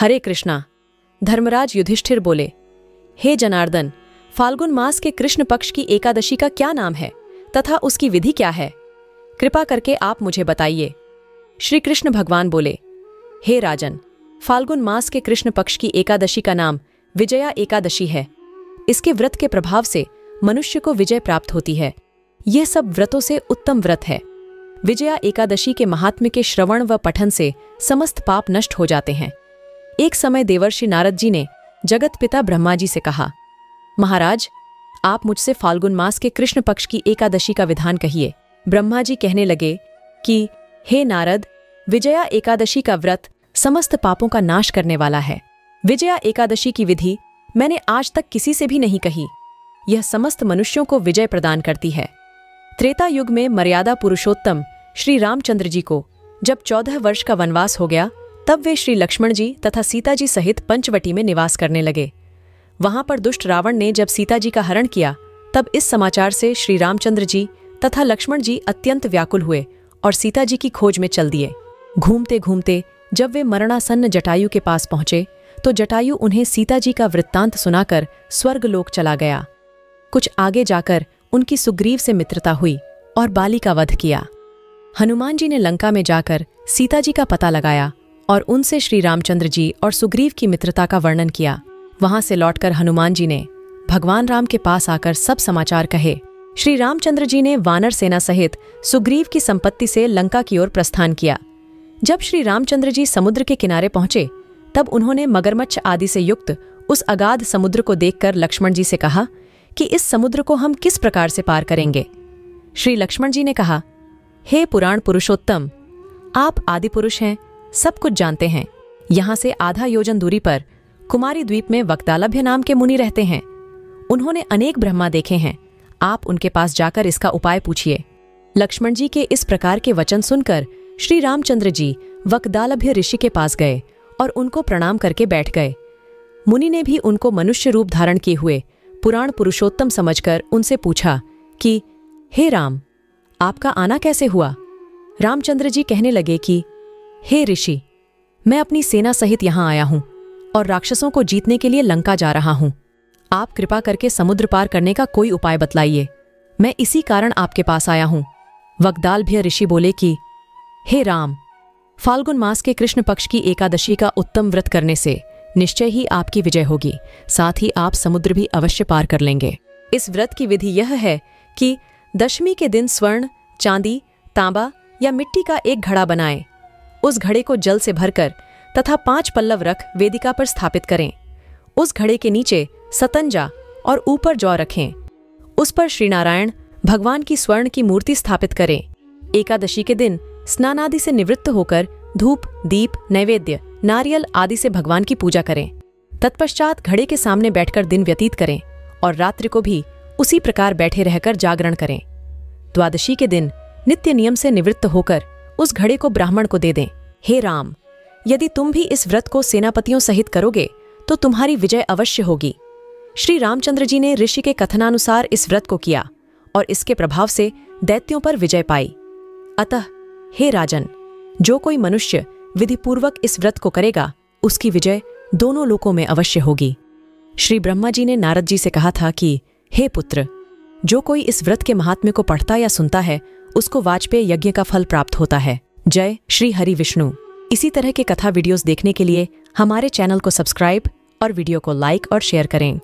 हरे कृष्णा। धर्मराज युधिष्ठिर बोले, हे जनार्दन, फाल्गुन मास के कृष्ण पक्ष की एकादशी का क्या नाम है तथा उसकी विधि क्या है? कृपा करके आप मुझे बताइए। श्री कृष्ण भगवान बोले, हे राजन, फाल्गुन मास के कृष्ण पक्ष की एकादशी का नाम विजया एकादशी है। इसके व्रत के प्रभाव से मनुष्य को विजय प्राप्त होती है। यह सब व्रतों से उत्तम व्रत है। विजया एकादशी के महात्म्य के श्रवण व पठन से समस्त पाप नष्ट हो जाते हैं। एक समय देवर्षि नारद जी ने जगत पिता ब्रह्मा जी से कहा, महाराज, आप मुझसे फाल्गुन मास के कृष्ण पक्ष की एकादशी का विधान कहिए। ब्रह्मा जी कहने लगे कि हे नारद, विजया एकादशी का व्रत समस्त पापों का नाश करने वाला है। विजया एकादशी की विधि मैंने आज तक किसी से भी नहीं कही। यह समस्त मनुष्यों को विजय प्रदान करती है। त्रेता युग में मर्यादा पुरुषोत्तम श्री रामचंद्र जी को जब 14 वर्ष का वनवास हो गया, तब वे श्री लक्ष्मण जी तथा सीता जी सहित पंचवटी में निवास करने लगे। वहां पर दुष्ट रावण ने जब सीता जी का हरण किया, तब इस समाचार से श्री रामचंद्र जी तथा लक्ष्मण जी अत्यंत व्याकुल हुए और सीता जी की खोज में चल दिए। घूमते घूमते जब वे मरणासन्न जटायु के पास पहुंचे, तो जटायु उन्हें सीता जी का वृत्तांत सुनाकर स्वर्गलोक चला गया। कुछ आगे जाकर उनकी सुग्रीव से मित्रता हुई और बाली का वध किया। हनुमान जी ने लंका में जाकर सीता जी का पता लगाया और उनसे श्री रामचंद्र जी और सुग्रीव की मित्रता का वर्णन किया। वहां से लौटकर हनुमान जी ने भगवान राम के पास आकर सब समाचार कहे। श्री रामचंद्र जी ने वानर सेना सहित सुग्रीव की संपत्ति से लंका की ओर प्रस्थान किया। जब श्री रामचंद्र जी समुद्र के किनारे पहुंचे, तब उन्होंने मगरमच्छ आदि से युक्त उस अगाध समुद्र को देखकर लक्ष्मण जी से कहा कि इस समुद्र को हम किस प्रकार से पार करेंगे। श्री लक्ष्मण जी ने कहा, हे पुराण पुरुषोत्तम, आप आदि पुरुष हैं, सब कुछ जानते हैं। यहां से आधा योजन दूरी पर कुमारी द्वीप में वक्तालभ्य नाम के मुनि रहते हैं। उन्होंने अनेक ब्रह्मा देखे हैं। आप उनके पास जाकर इसका उपाय पूछिए। लक्ष्मण जी के इस प्रकार के वचन सुनकर श्री रामचंद्र जी वक्तालभ्य ऋषि के पास गए और उनको प्रणाम करके बैठ गए। मुनि ने भी उनको मनुष्य रूप धारण किए हुए पुराण पुरुषोत्तम समझकर उनसे पूछा कि हे राम, आपका आना कैसे हुआ? रामचंद्र जी कहने लगे कि हे ऋषि, मैं अपनी सेना सहित यहां आया हूं और राक्षसों को जीतने के लिए लंका जा रहा हूं। आप कृपा करके समुद्र पार करने का कोई उपाय बतलाइए। मैं इसी कारण आपके पास आया हूं। वक्तालभ्य ऋषि बोले कि हे राम, फाल्गुन मास के कृष्ण पक्ष की एकादशी का उत्तम व्रत करने से निश्चय ही आपकी विजय होगी। साथ ही आप समुद्र भी अवश्य पार कर लेंगे। इस व्रत की विधि यह है कि दशमी के दिन स्वर्ण, चांदी, तांबा या मिट्टी का एक घड़ा बनाएं। उस घड़े को जल से भरकर तथा 5 पल्लव रख वेदिका पर स्थापित करें। उस घड़े के नीचे सतंजा और ऊपर जौ रखें। उस पर श्रीनारायण भगवान की स्वर्ण की मूर्ति स्थापित करें। एकादशी के दिन स्नान आदि से निवृत्त होकर धूप, दीप, नैवेद्य, नारियल आदि से भगवान की पूजा करें। तत्पश्चात घड़े के सामने बैठकर दिन व्यतीत करें और रात्रि को भी उसी प्रकार बैठे रहकर जागरण करें। द्वादशी के दिन नित्य नियम से निवृत्त होकर उस घड़े को ब्राह्मण को दे दें। हे राम, यदि तुम भी इस व्रत को सेनापतियों सहित करोगे तो तुम्हारी विजय अवश्य होगी। श्री रामचंद्र जी ने ऋषि के कथनानुसार इस व्रत को किया और इसके प्रभाव से दैत्यों पर विजय पाई। अतः हे राजन, जो कोई मनुष्य विधिपूर्वक इस व्रत को करेगा, उसकी विजय दोनों लोकों में अवश्य होगी। श्री ब्रह्मा जी ने नारद जी से कहा था कि हे पुत्र, जो कोई इस व्रत के महात्म्य को पढ़ता या सुनता है, उसको वाजपेय यज्ञ का फल प्राप्त होता है। जय श्री हरि विष्णु। इसी तरह के कथा वीडियोस देखने के लिए हमारे चैनल को सब्सक्राइब और वीडियो को लाइक और शेयर करें।